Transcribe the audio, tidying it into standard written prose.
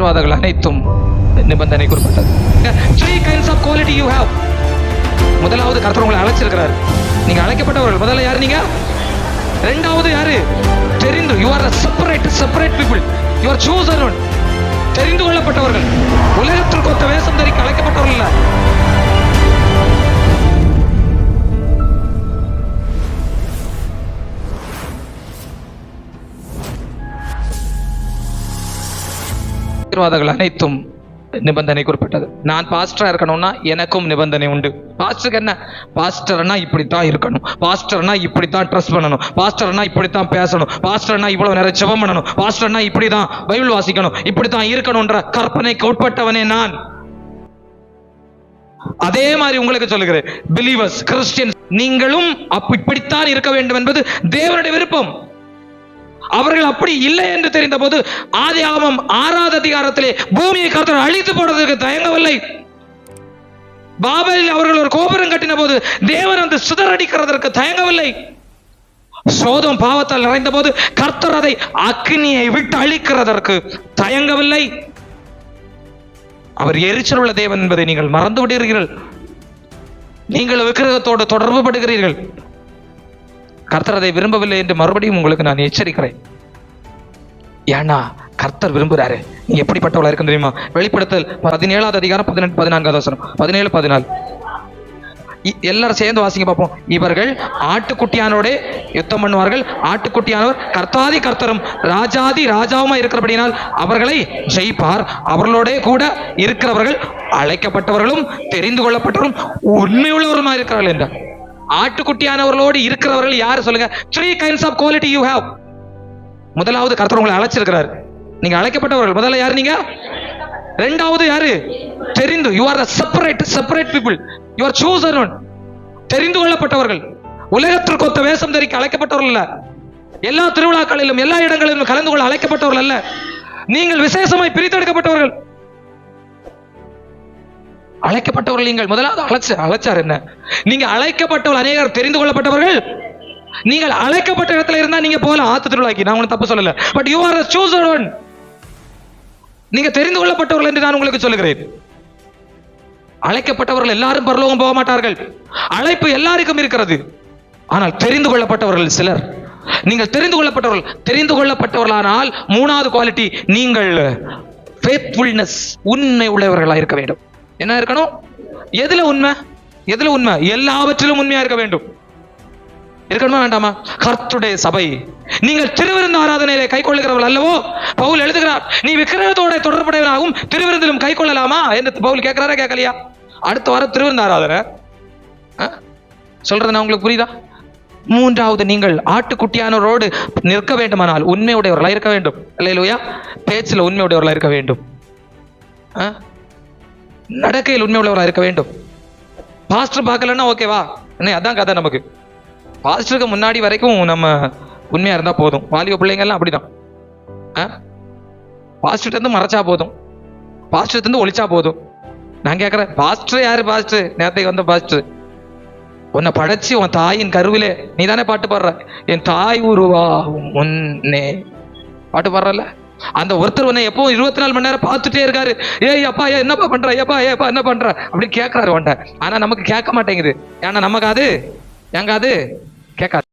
ஆசீர்வாதங்கள் அனைத்தும் நிபந்தனைக்குட்பட்டது. 3 kinds of quality you have. முதலாவது கர்த்தர் உங்களை அழைச்சிருக்கிறார். நீங்க அழைக்கப்பட்டவர்கள். முதல்ல யாரு நீங்க? இரண்டாவது யாரு? தெரிந்து. you are a separate people. you are chosen one. தெரிந்து கொள்ளப்பட்டவர்கள். உலகத்திற்கு ஒத்த வேஷம் தரிக்க அழைக்கப்பட்டவர்கள் இல்ல. ஆசீர்வாதங்கள் அனைத்தும் நிபந்தனைக்குட்பட்டது. நான் பாஸ்டரா இருக்கணும்னா எனக்கும் நிபந்தனை உண்டு. பாஸ்டருக்கு என்ன? பாஸ்டர்னா இப்படித்தான் இருக்கணும், பாஸ்டர்னா இப்படித்தான் ட்ரெஸ் பண்ணணும், பாஸ்டர்னா இப்படித்தான் பேசணும், பாஸ்டர்னா இவ்வளவு நேரம் ஜெபம் பண்ணணும், பாஸ்டர்னா இப்படிதான் பைபிள் வாசிக்கணும், இப்படித்தான் இருக்கணும்ன்ற கற்பனைக்கு உட்பட்டவனே நான். அதே மாதிரி உங்களுக்கு சொல்லுகிறேன், பிலீவர்ஸ், கிறிஸ்டியன்ஸ், நீங்களும் இப்படித்தான் இருக்க வேண்டும் என்பது தேவனுடைய விருப்பம். அவர்கள் அப்படி இல்லை என்று தெரிந்த போது ஆதியாகமம் 6வது அதிகாரத்திலே பூமியை கர்த்தர் அழித்து போடுவதற்கு தயங்கவில்லை. பாபேலில் அவர்கள் ஒரு கோபுரம் கட்டின போது தேவன் வந்து சிதறடிக்கிறதற்கு தயங்கவில்லை. சோதோம் பாவத்தால் நிறைந்த போது கர்த்தர் அதை அக்கினியை விட்டு அழிக்கிறதற்கு தயங்கவில்லை. அவர் எரிச்சல் உள்ள தேவன் என்பதை நீங்கள் மறந்து விடுகிறீர்கள். நீங்கள் விக்கிரகத்தோடு தொடர்பு படுகிறீர்கள். கர்த்தர் அதை விரும்பவில்லை என்று மறுபடியும் உங்களுக்கு நான் எச்சரிக்கிறேன். ஏன்னா கர்த்தர் விரும்புகிறாரு. நீ எப்படிப்பட்டவளா இருக்கு தெரியுமா? வெளிப்படுத்தல் 17வது அதிகாரம் 14வது வசனம், 17-14 எல்லாரும் சேர்ந்து வாசிங்க பார்ப்போம். இவர்கள் ஆட்டுக்குட்டியானோட யுத்தம் பண்ணுவார்கள். ஆட்டுக்குட்டியானவர் கர்த்தாதி கர்த்தரும் ராஜாதி ராஜாவுமா இருக்கிறபடினால் அவர்களை ஜெயிப்பார். அவர்களோட கூட இருக்கிறவர்கள் அழைக்கப்பட்டவர்களும் தெரிந்து கொள்ளப்பட்டவரும் உண்மையுள்ளவருமா இருக்கிறார்கள் என்றார். ஆட்டுக்குட்டியானவர்களோடு இருக்கிறவர்கள் யாரு சொல்லுங்க? 3 kinds of quality you have. முதலாவது கர்த்தர் உங்களை அழைச்சிருக்கிறார். நீங்க அழைக்கப்பட்டவர்கள். முதல்ல யாரு நீங்க? இரண்டாவது யாரு? தெரிந்து. you are a separate people. you are chosen one. தெரிந்து கொள்ளப்பட்டவர்கள். உலகத்திற்கு ஒத்த வேஷம் தரிக்க அழைக்கப்பட்டவர்கள் அல்ல. எல்லா திருவிழாக்களிலும் எல்லா இடங்களிலும் கலந்து கொள்ள அழைக்கப்பட்டவர்கள் அல்ல. நீங்கள் விசேஷமாய் பிரித்தெடுக்கப்பட்டவர்கள். அழைக்கப்பட்டவர்கள் நீங்கள். முதலாவது அழைச்சார் என்ன? நீங்க அழைக்கப்பட்டவர்கள். அநேகர் தெரிந்து கொள்ளப்பட்டவர்கள். நீங்கள் அழைக்கப்பட்ட இடத்துல இருந்தா நீங்க போகலாம் ஆத்து திருவிழாக்கி, நான் உங்களுக்கு தப்பு சொல்லல. But you are a chosen one. நீங்க தெரிந்து கொள்ளப்பட்டவர்கள் என்று நான் உங்களுக்கு சொல்லுகிறேன். அழைக்கப்பட்டவர்கள் எல்லாரும் பரலோகம் போக மாட்டார்கள். அழைப்பு எல்லாருக்கும் இருக்கிறது. ஆனால் தெரிந்து கொள்ளப்பட்டவர்கள் சிலர். நீங்கள் தெரிந்து கொள்ளப்பட்டவர்கள். தெரிந்து கொள்ளப்பட்டவர்களானால் 3வது குவாலிட்டி, நீங்கள் faithfulness, உண்மை உள்ளவர்களா இருக்க வேண்டும். என்ன இருக்கணும்? எதுல உண்மை? எல்லாவற்றிலும் உண்மையா இருக்க வேண்டும். இருக்கணுமா வேண்டாமா? கர்த்தருடைய சபை, நீங்கள் திருவிருந்து ஆராதனையிலே கை கொள்ளுகிறவர்கள் அல்லவோ? பவுல் எழுதுகிறார், நீ விக்கிரகத்தோட தொடர்புடையவனாகவும் திருவிருந்திலும் கை கொள்ளலாமா என்று பவுல் கேட்கிறாரா கேட்கலையா? அடுத்த வாரம் திருவிருந்து ஆராதனை சொல்றது நான் உங்களுக்கு புரியுதா? 3வது, நீங்கள் ஆட்டுக்குட்டியானவரோடு நிற்க வேண்டுமானால் உண்மையுடையவர்களா இருக்க வேண்டும். அல்லேலூயா. பேச்சில் உண்மையுடையவர்களா இருக்க வேண்டும். நடக்கையில் உண்மை உள்ளவர்களா இருக்க வேண்டும். பாஸ்டர் பார்க்கலன்னா ஓகேவா? என்ன அதான் கதை. நமக்கு பாஸ்டருக்கு முன்னாடி வரைக்கும் நம்ம உண்மையா இருந்தா போதும். வாலிப பிள்ளைங்க எல்லாம் அப்படிதான். பாஸ்டர் இருந்து மறைச்சா போதும், பாஸ்டர் இருந்து ஒழிச்சா போதும். நான் கேட்கறேன், பாஸ்டர் யாரு? பாஸ்டர் நேரத்தைக்கு வந்த பாஸ்டர் உன்னை படைச்சு உன் தாயின் கருவிலே நீ தானே பாட்டு பாடுற. என் தாய் உருவாகும் முன்னே பாட்டு பாடுறல. அந்த ஒருத்தர் உன்னை எப்போ 24 மணி நேரம் பார்த்துட்டே இருக்காரு. ஏய் அப்பா என்னப்பா பண்ற, ஏப்பா என்ன பண்ற அப்படின்னு கேட்கறாரு உன்ட்ட. ஆனா நமக்கு கேட்க மாட்டேங்குது. ஏன்னா நமக்கு அது எங்க அது கேட்காது.